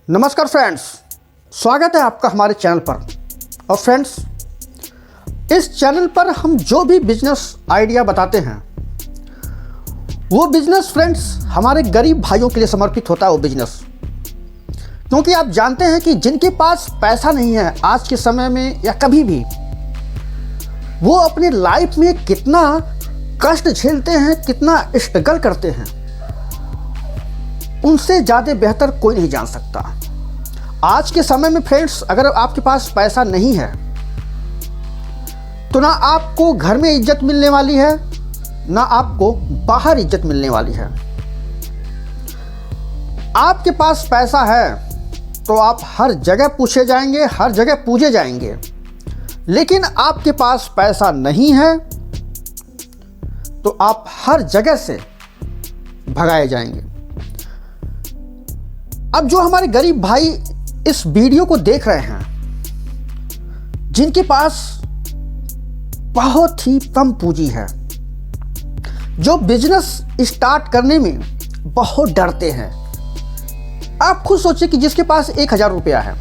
नमस्कार फ्रेंड्स, स्वागत है आपका हमारे चैनल पर। और फ्रेंड्स, इस चैनल पर हम जो भी बिजनेस आइडिया बताते हैं वो बिजनेस फ्रेंड्स हमारे गरीब भाइयों के लिए समर्पित होता है। वो बिजनेस क्योंकि आप जानते हैं कि जिनके पास पैसा नहीं है आज के समय में या कभी भी, वो अपनी लाइफ में कितना कष्ट झेलते हैं, कितना स्ट्रगल करते हैं, उनसे ज़्यादा बेहतर कोई नहीं जान सकता। आज के समय में फ्रेंड्स, अगर आपके पास पैसा नहीं है तो ना आपको घर में इज्जत मिलने वाली है, ना आपको बाहर इज्जत मिलने वाली है। आपके पास पैसा है तो आप हर जगह पूछे जाएंगे, हर जगह पूजे जाएंगे। लेकिन आपके पास पैसा नहीं है तो आप हर जगह से भगाए जाएंगे। अब जो हमारे गरीब भाई इस वीडियो को देख रहे हैं, जिनके पास बहुत ही कम पूंजी है, जो बिजनेस स्टार्ट करने में बहुत डरते हैं। आप खुद सोचिए कि जिसके पास 1000 रुपया है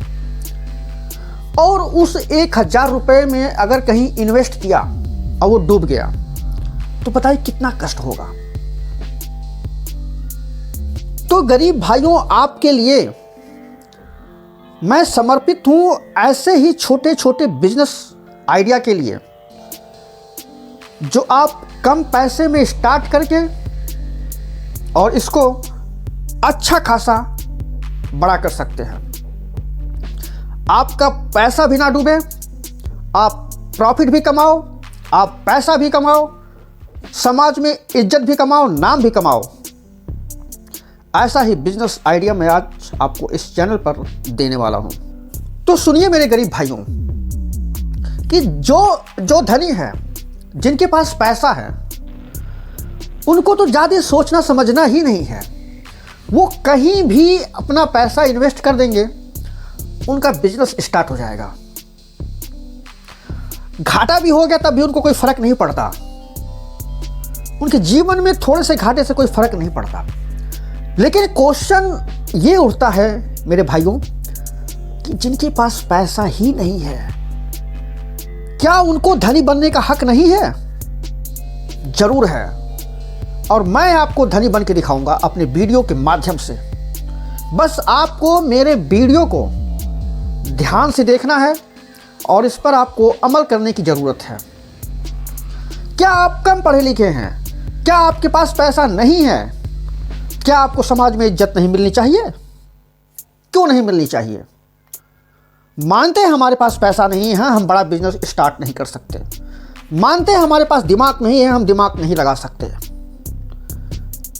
और उस 1000 रुपये में अगर कहीं इन्वेस्ट किया और वो डूब गया तो बताइए कितना कष्ट होगा। तो गरीब भाइयों, आपके लिए मैं समर्पित हूं ऐसे ही छोटे छोटे बिजनेस आइडिया के लिए, जो आप कम पैसे में स्टार्ट करके और इसको अच्छा खासा बड़ा कर सकते हैं। आपका पैसा भी ना डूबे, आप प्रॉफिट भी कमाओ, आप पैसा भी कमाओ, समाज में इज्जत भी कमाओ, नाम भी कमाओ। ऐसा ही बिजनेस आइडिया मैं आज आपको इस चैनल पर देने वाला हूं। तो सुनिए मेरे गरीब भाइयों कि जो धनी है, जिनके पास पैसा है, उनको तो ज़्यादा सोचना समझना ही नहीं है। वो कहीं भी अपना पैसा इन्वेस्ट कर देंगे, उनका बिजनेस स्टार्ट हो जाएगा। घाटा भी हो गया तब भी उनको कोई फर्क नहीं पड़ता। उनके जीवन में थोड़े से घाटे से कोई फर्क नहीं पड़ता। लेकिन क्वेश्चन ये उठता है मेरे भाइयों कि जिनके पास पैसा ही नहीं है, क्या उनको धनी बनने का हक नहीं है? जरूर है। और मैं आपको धनी बन के दिखाऊंगा अपने वीडियो के माध्यम से। बस आपको मेरे वीडियो को ध्यान से देखना है और इस पर आपको अमल करने की ज़रूरत है। क्या आप कम पढ़े लिखे हैं? क्या आपके पास पैसा नहीं है? क्या आपको समाज में इज्जत नहीं मिलनी चाहिए? क्यों नहीं मिलनी चाहिए? मानते हैं हमारे पास पैसा नहीं है, हम बड़ा बिजनेस स्टार्ट नहीं कर सकते। मानते हैं हमारे पास दिमाग नहीं है, हम दिमाग नहीं लगा सकते।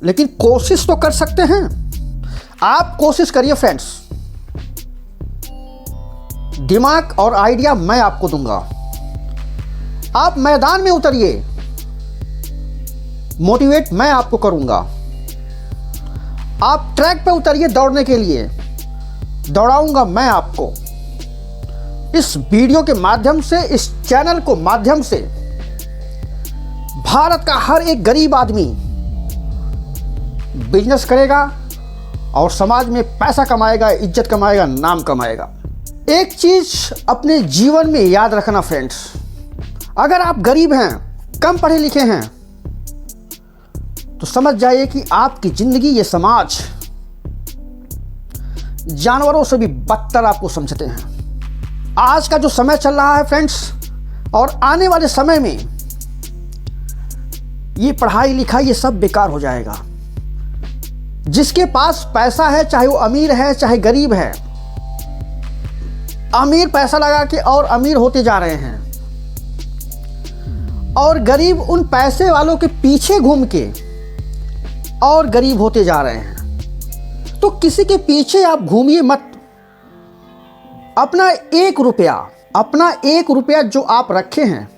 लेकिन कोशिश तो कर सकते हैं। आप कोशिश करिए फ्रेंड्स। दिमाग और आइडिया मैं आपको दूंगा। आप मैदान में उतरिए, मोटिवेट मैं आपको करूंगा। आप ट्रैक पे उतरिए दौड़ने के लिए, दौड़ाऊंगा मैं आपको। इस वीडियो के माध्यम से, इस चैनल को माध्यम से भारत का हर एक गरीब आदमी बिजनेस करेगा और समाज में पैसा कमाएगा, इज्जत कमाएगा, नाम कमाएगा। एक चीज अपने जीवन में याद रखना फ्रेंड्स, अगर आप गरीब हैं, कम पढ़े लिखे हैं, तो समझ जाइए कि आपकी जिंदगी, ये समाज जानवरों से भी बदतर आपको समझते हैं। आज का जो समय चल रहा है फ्रेंड्स, और आने वाले समय में ये पढ़ाई लिखाई ये सब बेकार हो जाएगा। जिसके पास पैसा है, चाहे वो अमीर है चाहे गरीब है, अमीर पैसा लगा के और अमीर होते जा रहे हैं, और गरीब उन पैसे वालों के पीछे घूम के और गरीब होते जा रहे हैं। तो किसी के पीछे आप घूमिए मत। अपना एक रुपया जो आप रखे हैं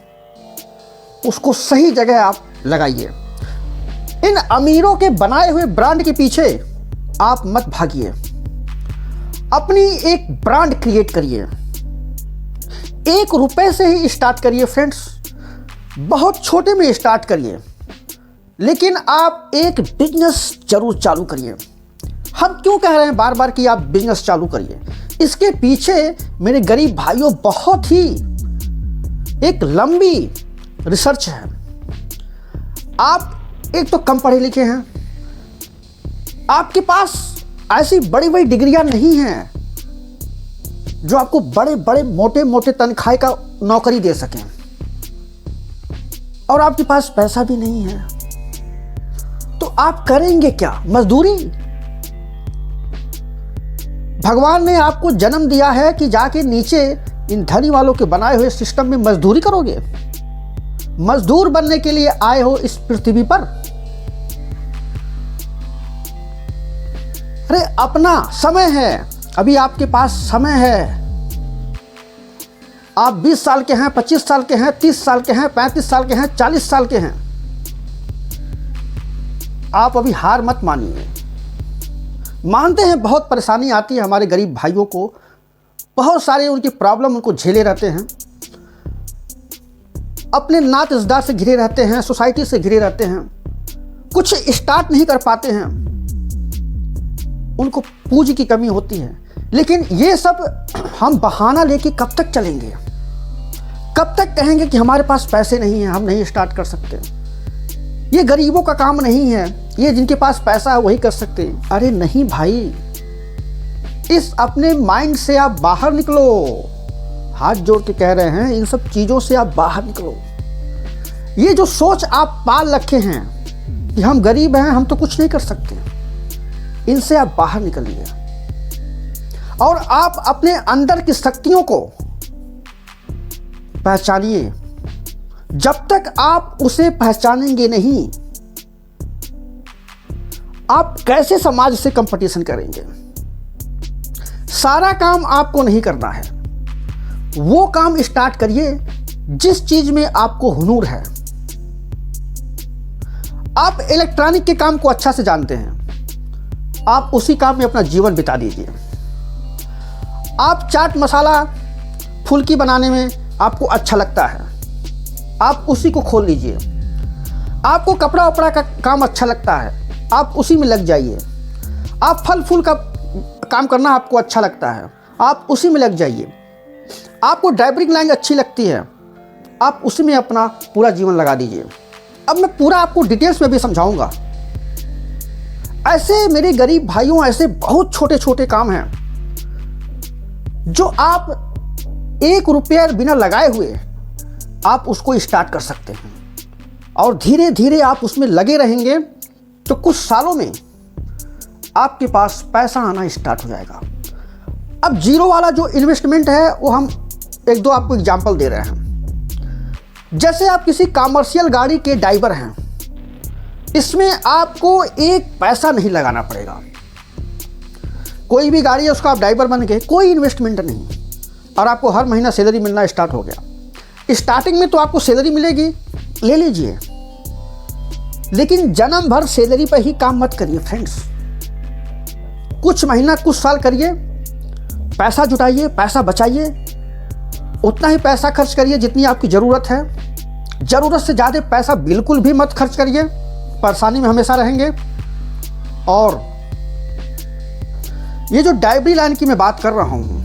उसको सही जगह आप लगाइए। इन अमीरों के बनाए हुए ब्रांड के पीछे आप मत भागिए। अपनी एक ब्रांड क्रिएट करिए। 1 रुपए से ही स्टार्ट करिए फ्रेंड्स। बहुत छोटे में स्टार्ट करिए, लेकिन आप एक बिजनेस जरूर चालू करिए। हम क्यों कह रहे हैं बार बार कि आप बिजनेस चालू करिए? इसके पीछे मेरे गरीब भाइयों बहुत ही एक लंबी रिसर्च है। आप एक तो कम पढ़े लिखे हैं, आपके पास ऐसी बड़ी बड़ी डिग्रियां नहीं हैं जो आपको बड़े बड़े मोटे मोटे तनख्वाह का नौकरी दे सकें, और आपके पास पैसा भी नहीं है, तो आप करेंगे क्या? मजदूरी? भगवान ने आपको जन्म दिया है कि जाके नीचे इन धनी वालों के बनाए हुए सिस्टम में मजदूरी करोगे? मजदूर बनने के लिए आए हो इस पृथ्वी पर? अरे अपना समय है, अभी आपके पास समय है। आप 20 साल के हैं, 25 साल के हैं, 30 साल के हैं, 35 साल के हैं, 40 साल के हैं। आप अभी हार मत मानिए। मानते हैं बहुत परेशानी आती है हमारे गरीब भाइयों को, बहुत सारे उनकी प्रॉब्लम उनको झेले रहते हैं, अपने नात रिश्तेदार से घिरे रहते हैं, सोसाइटी से घिरे रहते हैं, कुछ स्टार्ट नहीं कर पाते हैं, उनको पूंजी की कमी होती है। लेकिन ये सब हम बहाना लेके कब तक चलेंगे? कब तक कहेंगे कि हमारे पास पैसे नहीं हैं, हम नहीं स्टार्ट कर सकते? ये गरीबों का काम नहीं है, ये जिनके पास पैसा है वही कर सकते हैं। अरे नहीं भाई, इस अपने माइंड से आप बाहर निकलो। हाथ जोड़ के कह रहे हैं, इन सब चीज़ों से आप बाहर निकलो। ये जो सोच आप पाल रखे हैं कि हम गरीब हैं, हम तो कुछ नहीं कर सकते, इनसे आप बाहर निकलिए और आप अपने अंदर की शक्तियों को पहचानिए। जब तक आप उसे पहचानेंगे नहीं, आप कैसे समाज से कंपटीशन करेंगे? सारा काम आपको नहीं करना है, वो काम स्टार्ट करिए जिस चीज में आपको हुनर है। आप इलेक्ट्रॉनिक के काम को अच्छा से जानते हैं, आप उसी काम में अपना जीवन बिता दीजिए। आप चाट मसाला फुल्की बनाने में आपको अच्छा लगता है, आप उसी को खोल लीजिए। आपको कपड़ा वपड़ा का काम अच्छा लगता है, आप उसी में लग जाइए। आप फल फूल का काम करना आपको अच्छा लगता है, आप उसी में लग जाइए। आपको ड्राइवरिंग लाइन अच्छी लगती है, आप उसी में अपना पूरा जीवन लगा दीजिए। अब मैं पूरा आपको डिटेल्स में भी समझाऊंगा। ऐसे मेरे गरीब भाइयों, ऐसे बहुत छोटे छोटे काम हैं जो आप 1 रुपया बिना लगाए हुए आप उसको स्टार्ट कर सकते हैं, और धीरे धीरे आप उसमें लगे रहेंगे तो कुछ सालों में आपके पास पैसा आना स्टार्ट हो जाएगा। अब जीरो वाला जो इन्वेस्टमेंट है वो हम 1-2 आपको एग्जांपल दे रहे हैं। जैसे आप किसी कमर्शियल गाड़ी के ड्राइवर हैं, इसमें आपको 1 पैसा नहीं लगाना पड़ेगा। कोई भी गाड़ी है उसका आप ड्राइवर बन गए, कोई इन्वेस्टमेंट नहीं, और आपको हर महीना सैलरी मिलना स्टार्ट हो गया। स्टार्टिंग में तो आपको सैलरी मिलेगी, ले लीजिए, लेकिन जन्म भर सैलरी पर ही काम मत करिए फ्रेंड्स। कुछ महीना कुछ साल करिए, पैसा जुटाइए, पैसा बचाइए, उतना ही पैसा खर्च करिए जितनी आपकी ज़रूरत है। ज़रूरत से ज़्यादा पैसा बिल्कुल भी मत खर्च करिए, परेशानी में हमेशा रहेंगे। और ये जो ड्राइवरी लाइन की मैं बात कर रहा हूँ,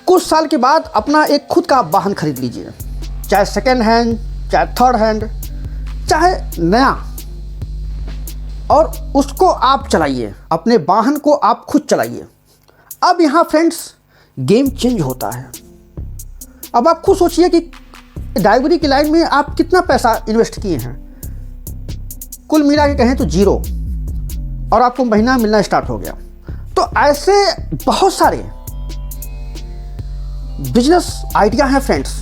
कुछ साल के बाद अपना एक खुद का वाहन खरीद लीजिए, चाहे सेकेंड हैंड, चाहे थर्ड हैंड, चाहे नया, और उसको आप चलाइए, अपने वाहन को आप खुद चलाइए। अब यहाँ फ्रेंड्स गेम चेंज होता है। अब आप खुद सोचिए कि ड्राइवरी की लाइन में आप कितना पैसा इन्वेस्ट किए हैं। कुल मिला के कहें तो 0, और आपको महीना मिलना स्टार्ट हो गया। तो ऐसे बहुत सारे बिजनेस आइडिया हैं फ्रेंड्स,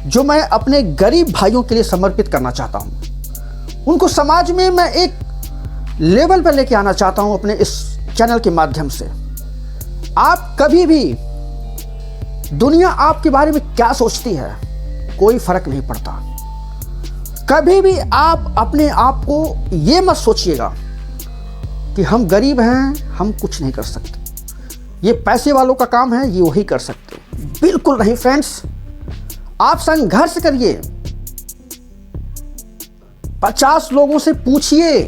जो मैं अपने गरीब भाइयों के लिए समर्पित करना चाहता हूं। उनको समाज में मैं एक लेवल पर लेके आना चाहता हूं अपने इस चैनल के माध्यम से। आप कभी भी दुनिया आपके बारे में क्या सोचती है कोई फर्क नहीं पड़ता। कभी भी आप अपने आप को ये मत सोचिएगा कि हम गरीब हैं, हम कुछ नहीं कर सकते, ये पैसे वालों का काम है, ये वही कर सकते। बिल्कुल नहीं फ्रेंड्स, आप संघर्ष करिए। 50 लोगों से पूछिए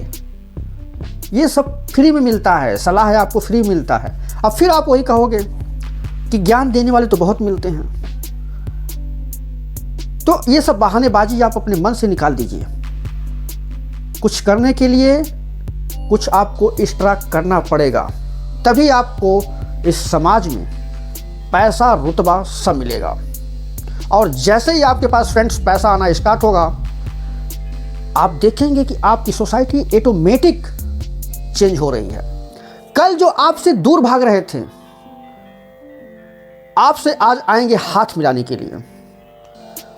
ये सब फ्री में मिलता है, सलाह है आपको फ्री मिलता है। अब फिर आप वही कहोगे कि ज्ञान देने वाले तो बहुत मिलते हैं। तो ये सब बहानेबाजी आप अपने मन से निकाल दीजिए। कुछ करने के लिए कुछ आपको एक्स्ट्रा करना पड़ेगा, तभी आपको इस समाज में पैसा रुतबा सब मिलेगा। और जैसे ही आपके पास फ्रेंड्स पैसा आना स्टार्ट होगा, आप देखेंगे कि आपकी सोसाइटी ऑटोमेटिक चेंज हो रही है। कल जो आपसे दूर भाग रहे थे, आपसे आज आएंगे हाथ मिलाने के लिए।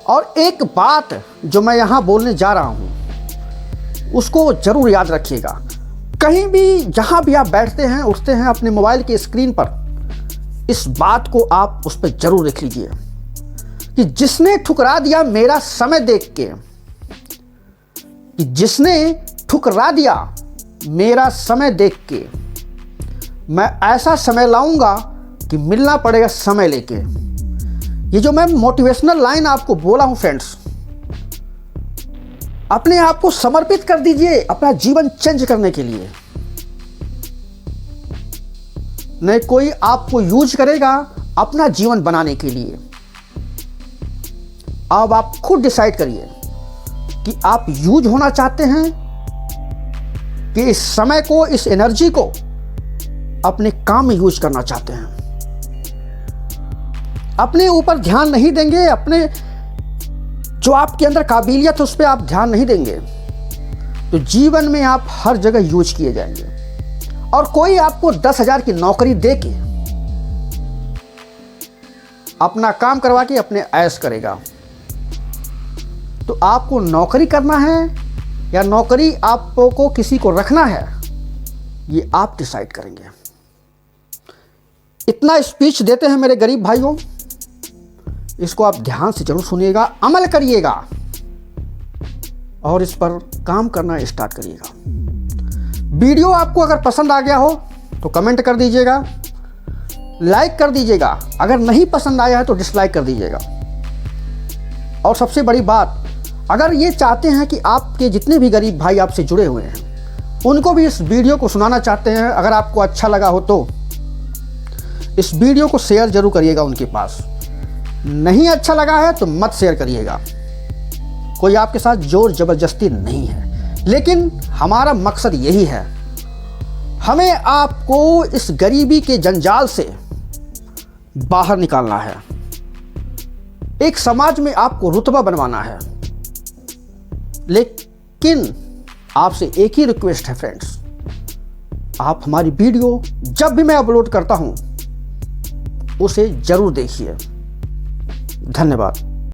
और एक बात जो मैं यहां बोलने जा रहा हूं, उसको जरूर याद रखिएगा। कहीं भी जहां भी आप बैठते हैं, उठते हैं, अपने मोबाइल के स्क्रीन पर इस बात को आप उस पर जरूर लिख लीजिए कि जिसने ठुकरा दिया मेरा समय देख के, कि जिसने ठुकरा दिया मेरा समय देख के, मैं ऐसा समय लाऊंगा कि मिलना पड़ेगा समय लेके। ये जो मैं मोटिवेशनल लाइन आपको बोला हूं फ्रेंड्स, अपने आप को समर्पित कर दीजिए अपना जीवन चेंज करने के लिए। नहीं कोई आपको यूज करेगा अपना जीवन बनाने के लिए। अब आप खुद डिसाइड करिए कि आप यूज होना चाहते हैं कि इस समय को, इस एनर्जी को अपने काम में यूज करना चाहते हैं। अपने ऊपर ध्यान नहीं देंगे, अपने जो आपके अंदर काबिलियत है उस पर आप ध्यान नहीं देंगे, तो जीवन में आप हर जगह यूज किए जाएंगे। और कोई आपको 10,000 की नौकरी दे के अपना काम करवा के अपने ऐश करेगा। तो आपको नौकरी करना है या नौकरी आपको किसी को रखना है, ये आप डिसाइड करेंगे। इतना स्पीच देते हैं मेरे गरीब भाइयों, इसको आप ध्यान से जरूर सुनिएगा, अमल करिएगा और इस पर काम करना स्टार्ट करिएगा। वीडियो आपको अगर पसंद आ गया हो तो कमेंट कर दीजिएगा, लाइक कर दीजिएगा, अगर नहीं पसंद आया है तो डिसलाइक कर दीजिएगा। और सबसे बड़ी बात, अगर ये चाहते हैं कि आपके जितने भी गरीब भाई आपसे जुड़े हुए हैं उनको भी इस वीडियो को सुनाना चाहते हैं, अगर आपको अच्छा लगा हो तो इस वीडियो को शेयर जरूर करिएगा उनके पास। नहीं अच्छा लगा है तो मत शेयर करिएगा। कोई आपके साथ जोर जबरदस्ती नहीं है, लेकिन हमारा मकसद यही है, हमें आपको इस गरीबी के जंजाल से बाहर निकालना है। एक समाज में आपको रुतबा बनवाना है। लेकिन आपसे एक ही रिक्वेस्ट है फ्रेंड्स, आप हमारी वीडियो जब भी मैं अपलोड करता हूं उसे जरूर देखिए। धन्यवाद।